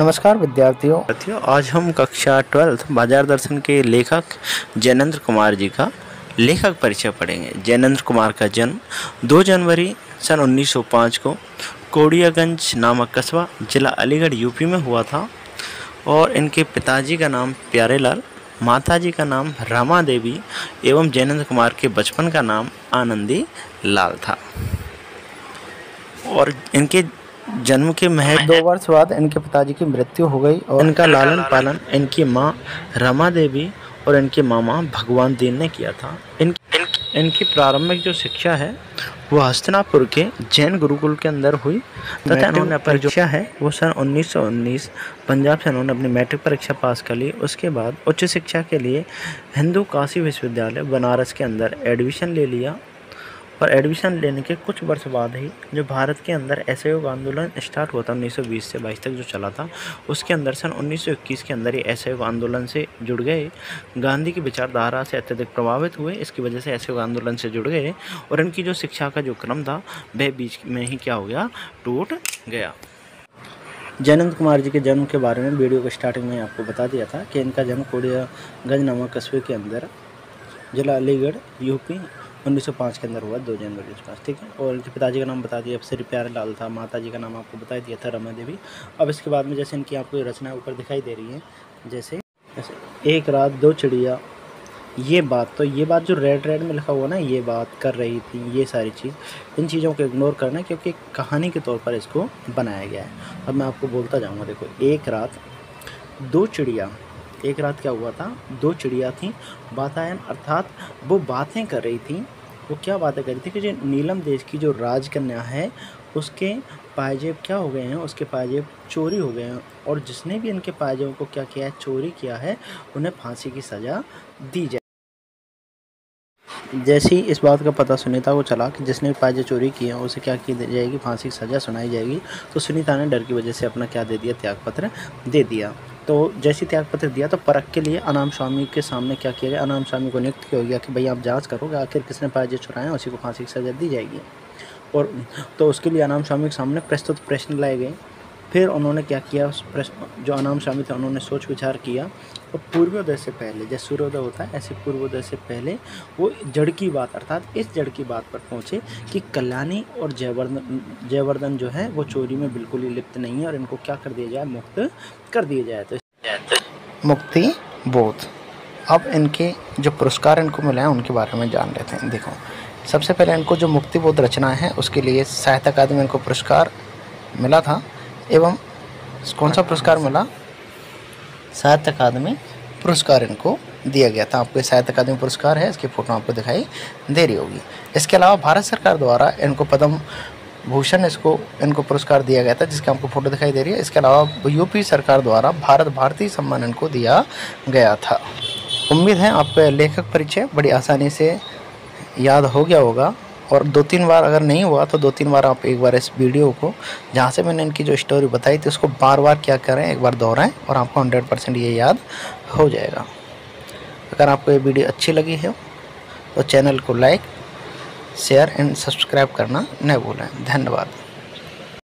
नमस्कार विद्यार्थियों, आज हम कक्षा 12 बाजार दर्शन के लेखक जैनेंद्र कुमार जी का लेखक परिचय पढ़ेंगे। जैनेंद्र कुमार का जन्म 2 जनवरी सन 1905 को कोडियागंज नामक कस्बा जिला अलीगढ़ यूपी में हुआ था और इनके पिताजी का नाम प्यारेलाल, माताजी का नाम रमा देवी एवं जैनेंद्र कुमार के बचपन का नाम आनंदी लाल था। और इनके जन्म के महज 2 वर्ष बाद इनके पिताजी की मृत्यु हो गई और इनका लालन पालन इनकी मां रमा देवी और इनके मामा भगवान दीन ने किया था। इनकी प्रारंभिक जो शिक्षा है वो हस्तिनापुर के जैन गुरुकुल के अंदर हुई तथा इन्होंने अपनी शिक्षा है वो सन 1919 पंजाब से इन्होंने अपनी मैट्रिक परीक्षा पास कर ली। उसके बाद उच्च शिक्षा के लिए हिंदू काशी विश्वविद्यालय बनारस के अंदर एडमिशन ले लिया और एडमिशन लेने के कुछ वर्ष बाद ही जो भारत के अंदर असहयोग आंदोलन स्टार्ट हुआ था 1920 से 22 तक जो चला था, उसके अंदर सन 1921 के अंदर ये असहयोग आंदोलन से जुड़ गए। गांधी की विचारधारा से अत्यधिक प्रभावित हुए, इसकी वजह से असहयोग आंदोलन से जुड़ गए और इनकी जो शिक्षा का जो क्रम था वह बीच में ही क्या हो गया, टूट गया। जैनेंद्र कुमार जी के जन्म के बारे में वीडियो के स्टार्टिंग में आपको बता दिया था कि इनका जन्म कोडियागंज नामक कस्बे के अंदर जिला अलीगढ़ यूपी 1905 के अंदर हुआ 2 जनवरी के पास, ठीक है। और इनके पिताजी का नाम बता दिया, श्री प्यारेलाल था। माताजी का नाम आपको बता दिया था रमा देवी। अब इसके बाद में जैसे इनकी आपको रचना ऊपर दिखाई दे रही है, जैसे एक रात 2 चिड़िया, ये बात जो रेड में लिखा हुआ ना, ये बात कर रही थी, ये सारी चीज़, इन चीज़ों को इग्नोर करना है क्योंकि कहानी के तौर पर इसको बनाया गया है। अब मैं आपको बोलता जाऊँगा। देखो, एक रात 2 चिड़िया, एक रात क्या हुआ था, 2 चिड़िया थी, वातायन अर्थात वो बातें कर रही थी। वो क्या बातें कर रही थी कि जो नीलम देश की जो राजकन्या है उसके पायजेब क्या हो गए हैं, उसके पायजेब चोरी हो गए हैं और जिसने भी इनके पायजेब को क्या किया है, चोरी किया है, उन्हें फांसी की सज़ा दी जाए। जैसे ही इस बात का पता सुनीता को चला कि जिसने पायजेब चोरी किए हैं उसे क्या की जाएगी, फांसी की सज़ा सुनाई जाएगी, तो सुनीता ने डर की वजह से अपना क्या दे दिया, त्यागपत्र दे दिया। तो जैसे त्याग पत्र दिया तो परख के लिए अनाम स्वामी के सामने क्या किया गया, अनाम स्वामी को नियुक्त किया गया कि भाई आप जांच करोगे आखिर किसने पायजेब चुराए हैं, उसी को फांसी की सज़ा दी जाएगी। और तो उसके लिए अनाम स्वामी के सामने प्रस्तुत प्रश्न लाए गए। फिर उन्होंने क्या किया, उस प्रश्न जो अनाम स्वामी थे उन्होंने सोच विचार किया और पूर्वोदय से पहले, जैसे सूर्योदय होता है ऐसे पूर्वोदय से पहले वो जड़ की बात अर्थात इस जड़ की बात पर पहुँचे कि कल्याणी और जयवर्धन जो है वो चोरी में बिल्कुल ही लिप्त नहीं है और इनको क्या कर दिया जाए, मुक्त कर दिया जाए। तो मुक्ति बोध। अब इनके जो पुरस्कार इनको मिले हैं उनके बारे में जान लेते हैं। देखो, सबसे पहले इनको जो मुक्ति बोध रचना है उसके लिए साहित्य अकादमी इनको पुरस्कार मिला था। एवं कौन सा पुरस्कार मिला, साहित्य अकादमी पुरस्कार इनको दिया गया था। आपको साहित्य अकादमी पुरस्कार है, इसकी फ़ोटो आपको दिखाई दे रही होगी। इसके अलावा भारत सरकार द्वारा इनको पद्म भूषण इनको पुरस्कार दिया गया था, जिसकी आपको फ़ोटो दिखाई दे रही है। इसके अलावा यूपी सरकार द्वारा भारत भारती सम्मान इनको दिया गया था। उम्मीद है आपको लेखक परिचय बड़ी आसानी से याद हो गया होगा और 2-3 बार अगर नहीं हुआ तो 2-3 बार आप एक बार इस वीडियो को, जहाँ से मैंने इनकी जो स्टोरी बताई थी, उसको बार क्या करें, एक बार दोहराएं और आपको 100% ये याद हो जाएगा। अगर आपको ये वीडियो अच्छी लगी है तो चैनल को लाइक, शेयर एंड सब्सक्राइब करना न भूलें। धन्यवाद।